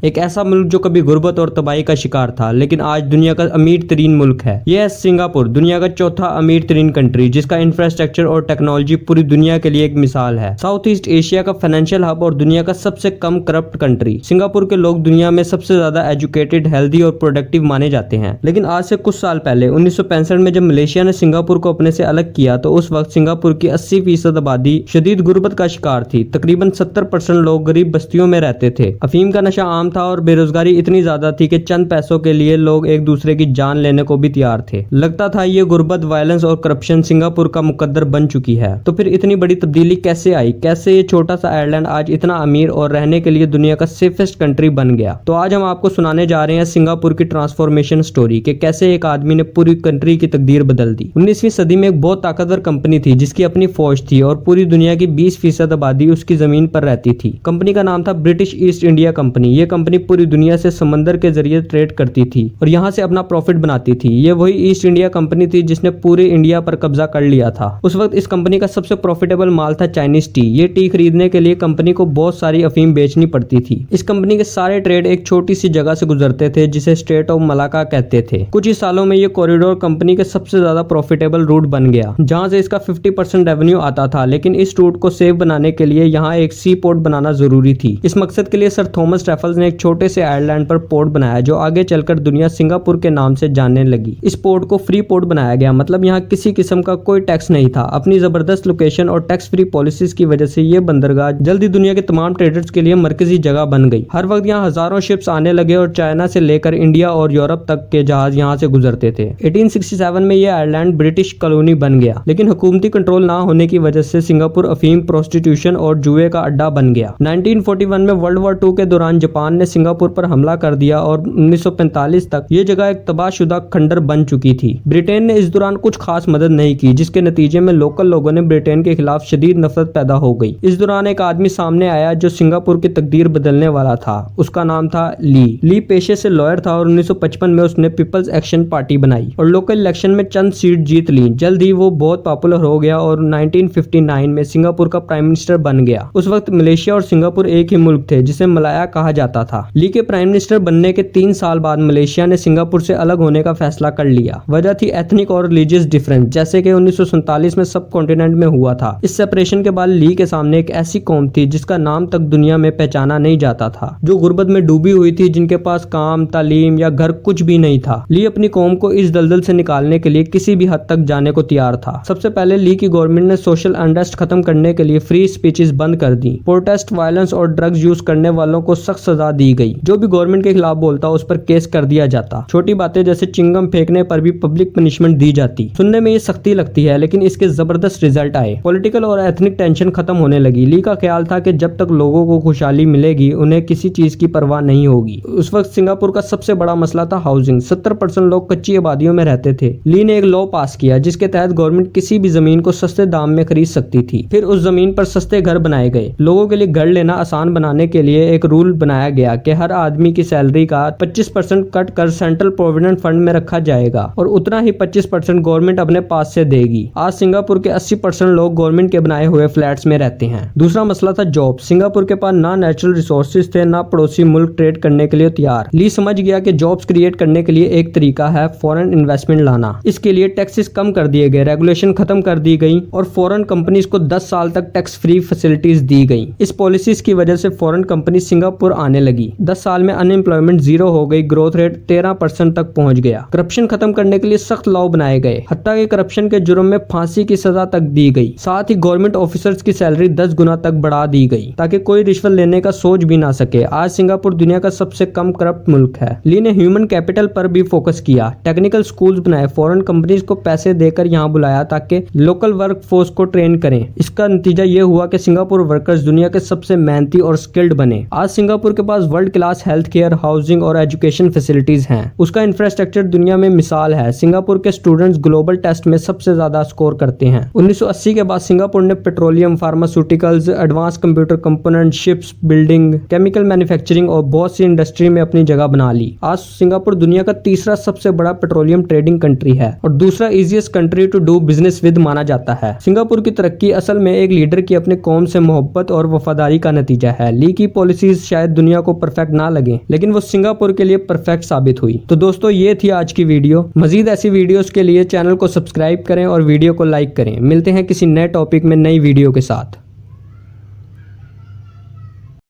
एक ऐसा मुल्क जो कभी गुर्बत और तबाही का शिकार था लेकिन आज दुनिया का अमीर तरीन मुल्क है। यह है सिंगापुर, दुनिया का चौथा अमीर तरीन कंट्री जिसका इंफ्रास्ट्रक्चर और टेक्नोलॉजी पूरी दुनिया के लिए एक मिसाल है। साउथ ईस्ट एशिया का फाइनेंशियल हब और दुनिया का सबसे कम करप्ट कंट्री। सिंगापुर के लोग दुनिया में सबसे ज्यादा एजुकेटेड, हेल्दी और प्रोडक्टिव माने जाते हैं। लेकिन आज से कुछ साल पहले 1965 में जब मलेशिया ने सिंगापुर को अपने से अलग किया तो उस वक्त सिंगापुर की 80% आबादी शदीद गुर्बत का शिकार थी। तकरीबन 70% लोग गरीब बस्तियों में रहते थे। अफीम का नशा आम था और बेरोजगारी इतनी ज्यादा थी कि चंद पैसों के लिए लोग एक दूसरे की जान लेने को भी तैयार थे। लगता था ये गुर्बत, वायलेंस और करप्शन सिंगापुर का मुकद्दर बन चुकी है। तो फिर इतनी बड़ी तब्दीली कैसे आई? कैसे ये छोटा सा आयरलैंड आज इतना अमीर और रहने के लिए दुनिया का सेफेस्ट कंट्री बन गया? तो आज हम आपको सुनाने जा रहे हैं सिंगापुर की ट्रांसफॉर्मेशन स्टोरी कि कैसे एक आदमी ने पूरी कंट्री की तकदीर बदल दी। 19वीं सदी में एक बहुत ताकतवर कंपनी थी जिसकी अपनी फौज थी और पूरी दुनिया की 20% आबादी उसकी जमीन पर रहती थी। कंपनी का नाम था ब्रिटिश ईस्ट इंडिया कंपनी। ये कंपनी पूरी दुनिया से समंदर के जरिए ट्रेड करती थी और यहाँ से अपना प्रॉफिट बनाती थी। ये वही ईस्ट इंडिया कंपनी थी जिसने पूरे इंडिया पर कब्जा कर लिया था। उस वक्त इस कंपनी का सबसे प्रॉफिटेबल माल था चाइनीज टी। ये टी खरीदने के लिए कंपनी को बहुत सारी अफीम बेचनी पड़ती थी। इस कंपनी के सारे ट्रेड एक छोटी सी जगह से गुजरते थे जिसे स्ट्रेट ऑफ मलाका कहते थे। कुछ ही सालों में ये कॉरिडोर कंपनी के सबसे ज्यादा प्रॉफिटेबल रूट बन गया जहाँ से इसका 50% रेवेन्यू आता था। लेकिन इस रूट को सेव बनाने के लिए यहाँ एक सी पोर्ट बनाना जरूरी थी। इस मकसद के लिए सर थॉमस रैफल्स ने एक छोटे से आयरलैंड पर पोर्ट बनाया जो आगे चलकर दुनिया सिंगापुर के नाम से जानने लगी। इस पोर्ट को फ्री पोर्ट बनाया गया, मतलब यहाँ किसी किस्म का कोई टैक्स नहीं था। अपनी जबरदस्त लोकेशन और टैक्स फ्री पॉलिसीज की वजह से ये बंदरगाह जल्दी दुनिया के तमाम ट्रेडर्स के लिए मरकजी जगह बन गई। हर वक्त यहाँ हजारों शिप्स आने लगे और चाइना से लेकर इंडिया और यूरोप तक के जहाज यहाँ से गुजरते थे। 1867 में यह आयरलैंड ब्रिटिश कॉलोनी बन गया, लेकिन हुकूमती कंट्रोल ना होने की वजह से सिंगापुर अफीम, प्रोस्टिट्यूशन और जुए का अड्डा बन गया। 1941 में वर्ल्ड वॉर 2 के दौरान जापान ने सिंगापुर पर हमला कर दिया और 1945 तक ये जगह एक तबाहशुदा खंडर बन चुकी थी। ब्रिटेन ने इस दौरान कुछ खास मदद नहीं की, जिसके नतीजे में लोकल लोगों ने ब्रिटेन के खिलाफ शदीद नफरत पैदा हो गई। इस दौरान एक आदमी सामने आया जो सिंगापुर की तकदीर बदलने वाला था। उसका नाम था ली पेशे से लॉयर था और 1955 में उसने पीपल्स एक्शन पार्टी बनाई और लोकल इलेक्शन में चंद सीट जीत ली। जल्द ही वो बहुत पॉपुलर हो गया और 1959 में सिंगापुर का प्राइम मिनिस्टर बन गया। उस वक्त मलेशिया और सिंगापुर एक ही मुल्क थे जिसे मलाया कहा जाता था। ली के प्राइम मिनिस्टर बनने के 3 साल बाद मलेशिया ने सिंगापुर से अलग होने का फैसला कर लिया। वजह थी एथनिक और रिलीजियस डिफरेंस, जैसे कि 1947 में सब कॉन्टिनेंट में हुआ था। इस सेपरेशन के बाद ली के सामने एक ऐसी कौम थी जिसका नाम तक दुनिया में पहचाना नहीं जाता था, जो गुर्बत में डूबी हुई थी, जिनके पास काम, तालीम या घर कुछ भी नहीं था। ली अपनी कौम को इस दलदल से निकालने के लिए किसी भी हद तक जाने को तैयार था। सबसे पहले ली की गवर्नमेंट ने सोशल अनरेस्ट खत्म करने के लिए फ्री स्पीचेस बंद कर दी। प्रोटेस्ट, वायलेंस और ड्रग्स यूज करने वालों को सख्त सजा दी गई। जो भी गवर्नमेंट के खिलाफ बोलता उस पर केस कर दिया जाता। छोटी बातें जैसे चिंगम फेंकने पर भी पब्लिक पनिशमेंट दी जाती। सुनने में ये सख्ती लगती है लेकिन इसके जबरदस्त रिजल्ट आए। पॉलिटिकल और एथनिक टेंशन खत्म होने लगी। ली का ख्याल था कि जब तक लोगों को खुशहाली मिलेगी उन्हें किसी चीज की परवाह नहीं होगी। उस वक्त सिंगापुर का सबसे बड़ा मसला था हाउसिंग। 70% लोग कच्ची आबादियों में रहते थे। ली ने एक लॉ पास किया जिसके तहत गवर्नमेंट किसी भी जमीन को सस्ते दाम में खरीद सकती थी। फिर उस जमीन पर सस्ते घर बनाए गए। लोगों के लिए घर लेना आसान बनाने के लिए एक रूल बनाया गया कि हर आदमी की सैलरी का 25% कट कर सेंट्रल प्रोविडेंट फंड में रखा जाएगा और उतना ही 25% गवर्नमेंट अपने पास से देगी। आज सिंगापुर के 80% लोग गवर्नमेंट के बनाए हुए फ्लैट्स में रहते हैं। दूसरा मसला था जॉब। सिंगापुर के पास ना नेचुरल रिसोर्सेज थे, ना पड़ोसी मुल्क ट्रेड करने के लिए तैयार। ली समझ गया कि जॉब्स क्रिएट करने के लिए एक तरीका है फॉरेन इन्वेस्टमेंट लाना। इसके लिए टैक्सेस कम कर दिए गए, रेगुलेशन खत्म कर दी गई और फॉरेन कंपनीज को 10 साल तक टैक्स फ्री फैसिलिटीज दी गई। इस पॉलिसीज की वजह से फॉरेन कंपनी सिंगापुर आने लगी। 10 साल में अनएम्प्लॉयमेंट 0 हो गई, ग्रोथ रेट 13% तक पहुंच गया। करप्शन खत्म करने के लिए सख्त लॉ बनाए गए, हत्ता के करप्शन के जुर्म में फांसी की सजा तक दी गई। साथ ही गवर्नमेंट ऑफिसर्स की सैलरी 10 गुना तक बढ़ा दी गई ताकि कोई रिश्वत लेने का सोच भी ना सके। आज सिंगापुर दुनिया का सबसे कम करप्ट मुल्क है। ली ने ह्यूमन कैपिटल पर भी फोकस किया। टेक्निकल स्कूल्स बनाए, फॉरेन कंपनीज को पैसे देकर यहाँ बुलाया ताकि लोकल वर्क फोर्स को ट्रेन करें। इसका नतीजा ये हुआ कि सिंगापुर वर्कर्स दुनिया के सबसे मेहनती और स्किल्ड बने। आज सिंगापुर के पास world class health care, housing और एजुकेशन फैसिलिटीज हैं। उसका इंफ्रास्ट्रक्चर दुनिया में मिसाल है। सिंगापुर के स्टूडेंट्स ग्लोबल टेस्ट में सबसे ज्यादा स्कोर करते हैं। 1980 के बाद सिंगापुर ने petroleum, pharmaceuticals, advance computer component, ships building, chemical manufacturing और बहुत सी इंडस्ट्री में अपनी जगह बना ली। आज सिंगापुर दुनिया का तीसरा सबसे बड़ा पेट्रोलियम ट्रेडिंग कंट्री है और दूसरा easiest country to do business with माना जाता है। सिंगापुर की तरक्की असल में एक लीडर की अपने कौम से मोहब्बत और वफादारी का नतीजा है। ली की पॉलिसीज शायद दुनिया को परफेक्ट ना लगे, लेकिन वो सिंगापुर के लिए परफेक्ट साबित हुई। तो दोस्तों ये थी आज की वीडियो। मजीद ऐसी वीडियोस के लिए चैनल को सब्सक्राइब करें और वीडियो को लाइक करें। मिलते हैं किसी नए टॉपिक में नई वीडियो के साथ।